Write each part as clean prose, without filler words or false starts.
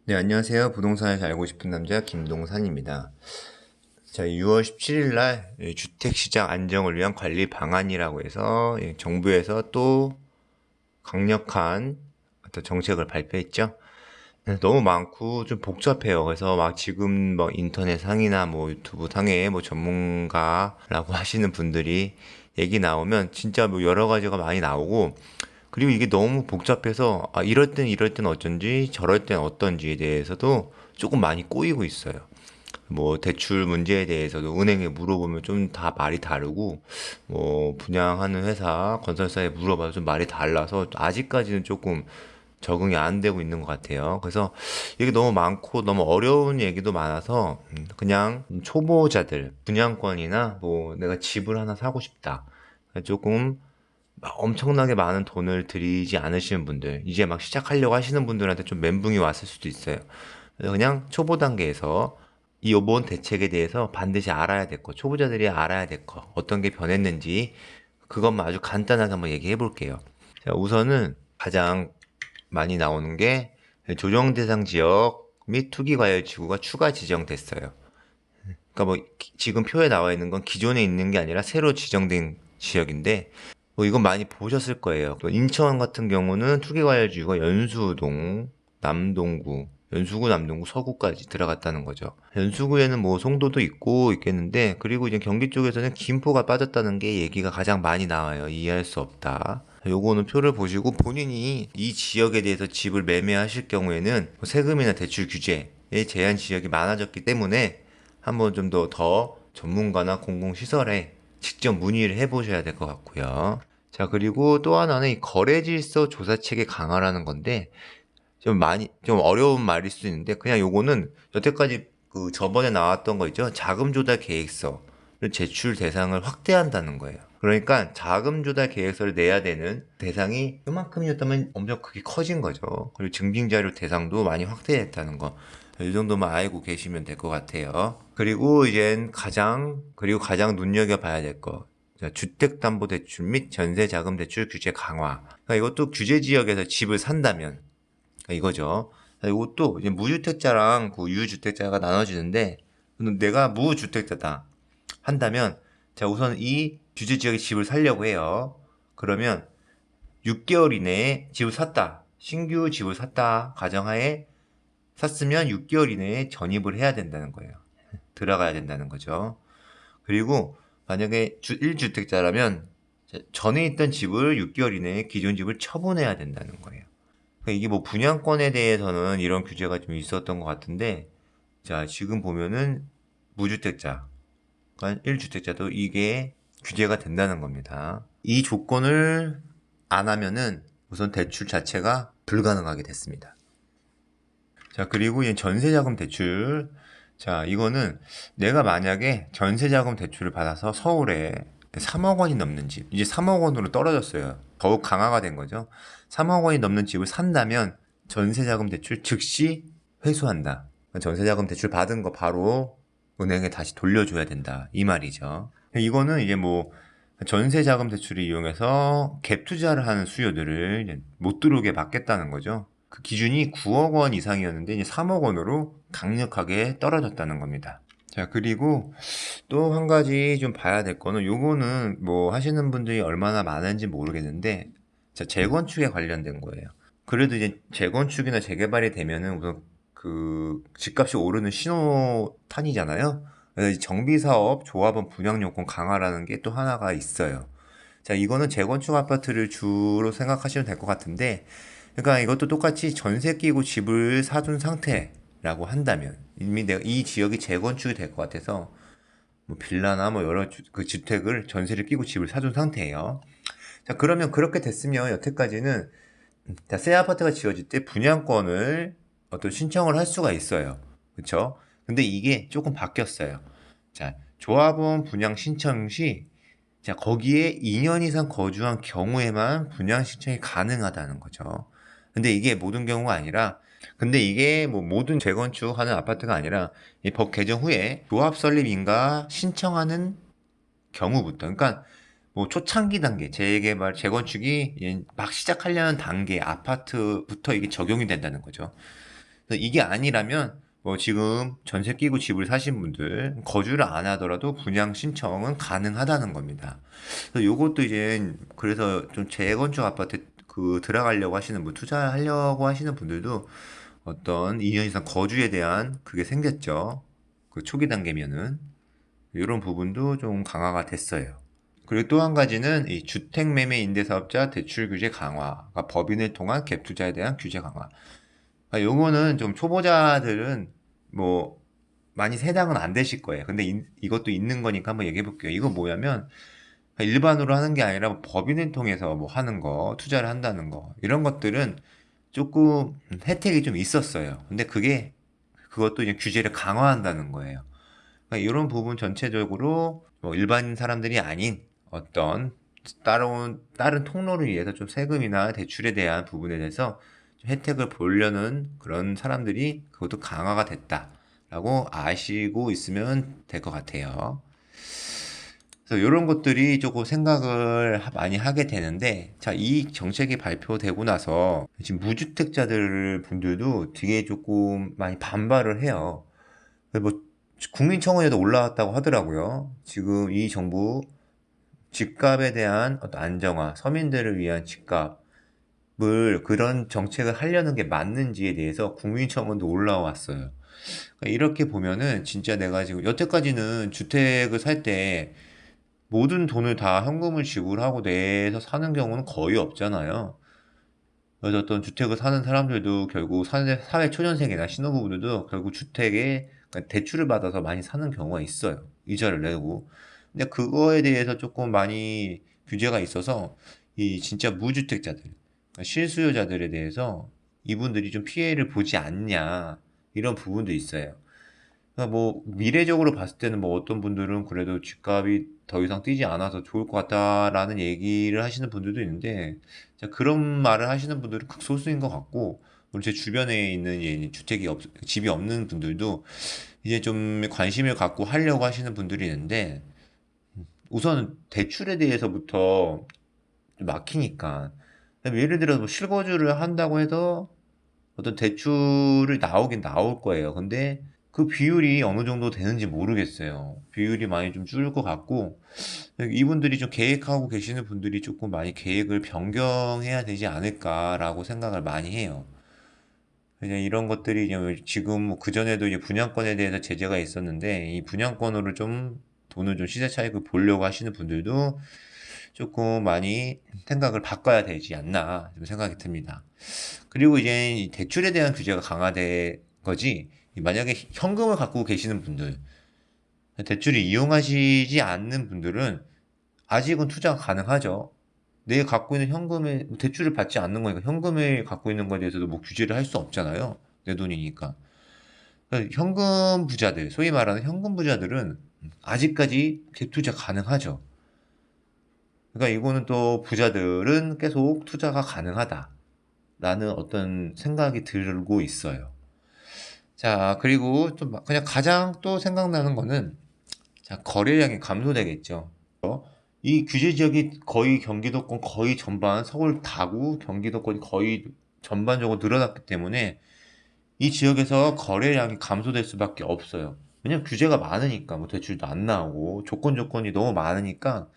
네, 안녕하세요. 부동산에서 알고 싶은 남자 김동산입니다. 자, 6월 17일 날 주택시장 안정을 위한 관리 방안이라고 해서 정부에서 또 강력한 어떤 정책을 발표했죠. 너무 많고 좀 복잡해요. 그래서 막 지금 뭐 인터넷 상이나 뭐 유튜브 상에 뭐 전문가라고 하시는 분들이 얘기 나오면 진짜 뭐 여러 가지가 많이 나오고, 그리고 이게 너무 복잡해서 이럴 땐 어쩐지 저럴 땐 어떤지에 대해서도 조금 많이 꼬이고 있어요. 뭐 대출 문제에 대해서도 은행에 물어보면 좀 다 말이 다르고, 뭐 분양하는 회사 건설사에 물어봐도 좀 말이 달라서 아직까지는 조금 적응이 안 되고 있는 것 같아요. 그래서 이게 너무 많고 너무 어려운 얘기도 많아서 그냥 초보자들 분양권이나 뭐 내가 집을 하나 사고 싶다, 조금 막 엄청나게 많은 돈을 들이지 않으시는 분들, 이제 막 시작하려고 하시는 분들한테 좀 멘붕이 왔을 수도 있어요. 그래서 그냥 초보 단계에서 이 요번 대책에 대해서 반드시 알아야 될 거, 초보자들이 알아야 될 거, 어떤 게 변했는지 그것만 아주 간단하게 한번 얘기해 볼게요. 자, 우선은 가장 많이 나오는 게 조정 대상 지역 및 투기 과열 지구가 추가 지정됐어요. 그러니까 뭐 지금 표에 나와 있는 건 기존에 있는 게 아니라 새로 지정된 지역인데, 뭐 이건 많이 보셨을 거예요. 또 인천 같은 경우는 투기과열지구가 연수동, 남동구, 연수구, 남동구, 서구까지 들어갔다는 거죠. 연수구에는 뭐 송도도 있고 있겠는데, 그리고 이제 경기 쪽에서는 김포가 빠졌다는 게 얘기가 가장 많이 나와요. 이해할 수 없다. 요거는 표를 보시고 본인이 이 지역에 대해서 집을 매매하실 경우에는 뭐 세금이나 대출 규제에 제한 지역이 많아졌기 때문에 한번 좀 더 전문가나 공공시설에 직접 문의를 해보셔야 될 것 같고요. 자, 그리고 또 하나는 이 거래질서 조사 체계 강화라는 건데, 좀 어려운 말일 수 있는데, 그냥 요거는 여태까지 그 저번에 나왔던 거 있죠? 자금 조달 계획서를 제출 대상을 확대한다는 거예요. 그러니까 자금 조달 계획서를 내야 되는 대상이 요만큼이었다면 엄청 크게 커진 거죠. 그리고 증빙 자료 대상도 많이 확대했다는 거. 이 정도만 알고 계시면 될 것 같아요. 그리고 가장 눈여겨봐야 될 거. 자, 주택담보대출 및 전세자금대출 규제 강화. 그러니까 이것도 규제 지역에서 집을 산다면, 그러니까 이거죠. 자, 이것도 이제 무주택자랑 그 유주택자가 나눠지는데, 내가 무주택자다 한다면, 자, 우선 이 규제 지역에 집을 살려고 해요. 그러면 6개월 이내에 집을 샀다. 신규 집을 샀다. 가정하에 샀으면 6개월 이내에 전입을 해야 된다는 거예요. 들어가야 된다는 거죠. 그리고 만약에 1주택자라면 전에 있던 집을 6개월 이내에 기존 집을 처분해야 된다는 거예요. 그러니까 이게 뭐 분양권에 대해서는 이런 규제가 좀 있었던 것 같은데, 자, 지금 보면은 무주택자, 그러니까 1주택자도 이게 규제가 된다는 겁니다. 이 조건을 안 하면은 우선 대출 자체가 불가능하게 됐습니다. 자, 그리고 이 전세자금 대출. 자, 이거는 내가 만약에 전세자금 대출을 받아서 서울에 3억 원이 넘는 집, 이제 3억 원으로 떨어졌어요. 더욱 강화가 된 거죠. 3억 원이 넘는 집을 산다면 전세자금 대출 즉시 회수한다. 전세자금 대출 받은 거 바로 은행에 다시 돌려줘야 된다. 이 말이죠. 이거는 이제 뭐 전세자금 대출을 이용해서 갭 투자를 하는 수요들을 못 들어오게 막겠다는 거죠. 그 기준이 9억 원 이상이었는데 이제 3억 원으로 강력하게 떨어졌다는 겁니다. 자, 그리고 또 한 가지 좀 봐야 될 거는, 요거는 뭐 하시는 분들이 얼마나 많은지 모르겠는데, 자, 재건축에 관련된 거예요. 그래도 이제 재건축이나 재개발이 되면은 우선 그 집값이 오르는 신호탄이잖아요. 그래서 정비사업 조합원 분양 요건 강화라는 게 또 하나가 있어요. 자, 이거는 재건축 아파트를 주로 생각하시면 될 것 같은데, 그러니까 이것도 똑같이 전세 끼고 집을 사둔 상태라고 한다면, 이미 내가 이 지역이 재건축이 될 것 같아서 뭐 빌라나 뭐 여러 그 주택을 전세를 끼고 집을 사둔 상태예요. 자, 그러면 그렇게 됐으면 여태까지는, 자, 새 아파트가 지어질 때 분양권을 어떤 신청을 할 수가 있어요. 그쵸? 근데 이게 조금 바뀌었어요. 자, 조합원 분양 신청 시, 자, 거기에 2년 이상 거주한 경우에만 분양 신청이 가능하다는 거죠. 근데 이게 모든 경우가 아니라, 근데 이게 뭐 모든 재건축하는 아파트가 아니라 이 법 개정 후에 조합 설립인가 신청하는 경우부터, 그러니까 뭐 초창기 단계 재개발 재건축이 막 시작하려는 단계 아파트부터 이게 적용이 된다는 거죠. 그래서 이게 아니라면 뭐 지금 전세 끼고 집을 사신 분들 거주를 안 하더라도 분양 신청은 가능하다는 겁니다. 그래서 요것도 이제 그래서 좀 재건축 아파트 그 들어가려고 하시는 분, 투자하려고 하시는 분들도 어떤 2년 이상 거주에 대한 그게 생겼죠. 그 초기 단계면은 이런 부분도 좀 강화가 됐어요. 그리고 또 한 가지는 이 주택매매 임대사업자 대출 규제 강화, 그러니까 법인을 통한 갭 투자에 대한 규제 강화. 요거는 좀 초보자들은 뭐 많이 세당은 안 되실 거예요. 근데 이것도 있는 거니까 한번 얘기해 볼게요. 이거 뭐냐면 일반으로 하는 게 아니라 뭐 법인을 통해서 뭐 하는 거, 투자를 한다는 거 이런 것들은 조금 혜택이 좀 있었어요. 근데 그것도 이제 규제를 강화한다는 거예요. 그러니까 이런 부분 전체적으로 뭐 일반 사람들이 아닌 어떤 다른 통로를 위해서 좀 세금이나 대출에 대한 부분에 대해서 좀 혜택을 보려는 그런 사람들이 그것도 강화가 됐다라고 아시고 있으면 될 것 같아요. 그래서 이런 것들이 조금 생각을 많이 하게 되는데, 자, 이 정책이 발표되고 나서 지금 무주택자들 분들도 되게 조금 많이 반발을 해요. 뭐 국민청원에도 올라왔다고 하더라고요. 지금 이 정부 집값에 대한 어떤 안정화, 서민들을 위한 집값을 그런 정책을 하려는 게 맞는지에 대해서 국민청원도 올라왔어요. 그러니까 이렇게 보면은 진짜 내가 지금 여태까지는 주택을 살 때 모든 돈을 다 현금을 지불하고 내서 사는 경우는 거의 없잖아요. 그래서 어떤 주택을 사는 사람들도 결국 사회 초년생이나 신혼부부들도 결국 주택에 그러니까 대출을 받아서 많이 사는 경우가 있어요. 이자를 내고. 근데 그거에 대해서 조금 많이 규제가 있어서 이 진짜 무주택자들, 그러니까 실수요자들에 대해서 이분들이 좀 피해를 보지 않냐 이런 부분도 있어요. 그러니까 뭐 미래적으로 봤을 때는 뭐 어떤 분들은 그래도 집값이 더 이상 뛰지 않아서 좋을 것 같다라는 얘기를 하시는 분들도 있는데 그런 말을 하시는 분들은 극소수인 것 같고 그리고 제 주변에 있는 집이 없는 분들도 이제 좀 관심을 갖고 하려고 하시는 분들이 있는데 우선 대출에 대해서부터 좀 막히니까 예를 들어서 뭐 실거주를 한다고 해서 어떤 대출을 나오긴 나올 거예요. 근데 그 비율이 어느 정도 되는지 모르겠어요. 비율이 많이 좀 줄을 것 같고, 이분들이 좀 계획하고 계시는 분들이 조금 많이 계획을 변경해야 되지 않을까라고 생각을 많이 해요. 그냥 이런 것들이 이제 지금 뭐 그전에도 이제 분양권에 대해서 제재가 있었는데, 이 분양권으로 좀 돈을 좀 시세 차익을 보려고 하시는 분들도 조금 많이 생각을 바꿔야 되지 않나 좀 생각이 듭니다. 그리고 이제 이 대출에 대한 규제가 강화된 거지, 만약에 현금을 갖고 계시는 분들, 대출을 이용하시지 않는 분들은 아직은 투자가 가능하죠. 내가 갖고 있는 현금에 대출을 받지 않는 거니까 현금을 갖고 있는 거에 대해서도 뭐 규제를 할 수 없잖아요. 내 돈이니까. 그러니까 현금 부자들, 소위 말하는 현금 부자들은 아직까지 갭투자 가능하죠. 그러니까 이거는 또 부자들은 계속 투자가 가능하다라는 어떤 생각이 들고 있어요. 자, 그리고 좀 그냥 가장 또 생각나는 거는 자, 거래량이 감소되겠죠. 이 규제 지역이 거의 경기도권 거의 전반 서울 다구 경기도권이 거의 전반적으로 늘어났기 때문에 이 지역에서 거래량이 감소될 수밖에 없어요. 왜냐면 규제가 많으니까 뭐 대출도 안 나오고 조건이 너무 많으니까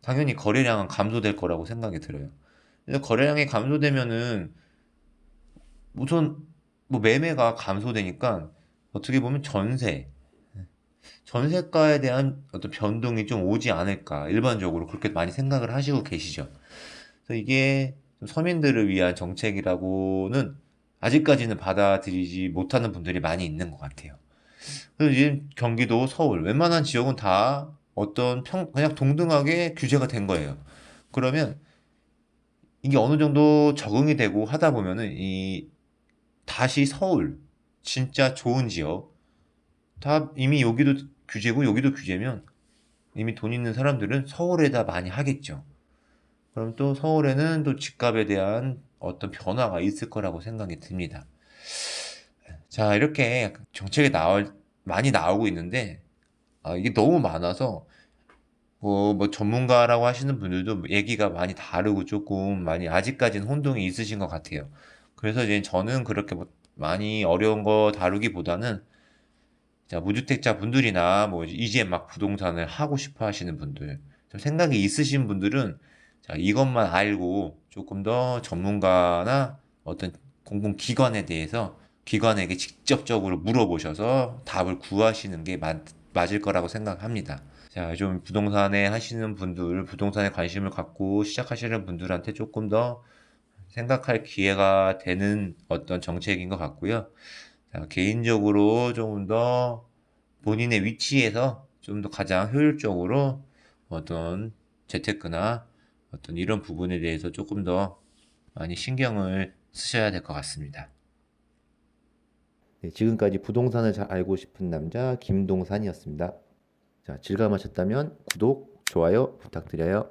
당연히 거래량은 감소될 거라고 생각이 들어요. 그래서 거래량이 감소되면은 우선 뭐 매매가 감소되니까 어떻게 보면 전세가에 대한 어떤 변동이 좀 오지 않을까 일반적으로 그렇게 많이 생각을 하시고 계시죠. 그래서 이게 좀 서민들을 위한 정책이라고는 아직까지는 받아들이지 못하는 분들이 많이 있는 것 같아요. 그래서 이제 경기도, 서울, 웬만한 지역은 다 그냥 동등하게 규제가 된 거예요. 그러면 이게 어느 정도 적응이 되고 하다 보면은 다시 서울, 진짜 좋은 지역, 다 이미 여기도 규제고 여기도 규제면 이미 돈 있는 사람들은 서울에다 많이 하겠죠. 그럼 또 서울에는 또 집값에 대한 어떤 변화가 있을 거라고 생각이 듭니다. 자, 이렇게 정책이 많이 나오고 있는데, 이게 너무 많아서, 뭐 전문가라고 하시는 분들도 얘기가 많이 다르고 조금 많이 아직까지는 혼동이 있으신 것 같아요. 그래서 이제 저는 그렇게 뭐 많이 어려운 거 다루기보다는 자, 무주택자 분들이나 뭐 이제 막 부동산을 하고 싶어 하시는 분들, 좀 생각이 있으신 분들은 자, 이것만 알고 조금 더 전문가나 어떤 공공기관에 대해서 기관에게 직접적으로 물어보셔서 답을 구하시는 게 맞을 거라고 생각합니다. 자, 좀 부동산에 하시는 분들, 부동산에 관심을 갖고 시작하시는 분들한테 조금 더 생각할 기회가 되는 어떤 정책인 것 같고요. 자, 개인적으로 조금 더 본인의 위치에서 좀 더 가장 효율적으로 어떤 재테크나 어떤 이런 부분에 대해서 조금 더 많이 신경을 쓰셔야 될 것 같습니다. 네, 지금까지 부동산을 잘 알고 싶은 남자 김동산이었습니다. 자, 즐거움하셨다면 구독, 좋아요 부탁드려요.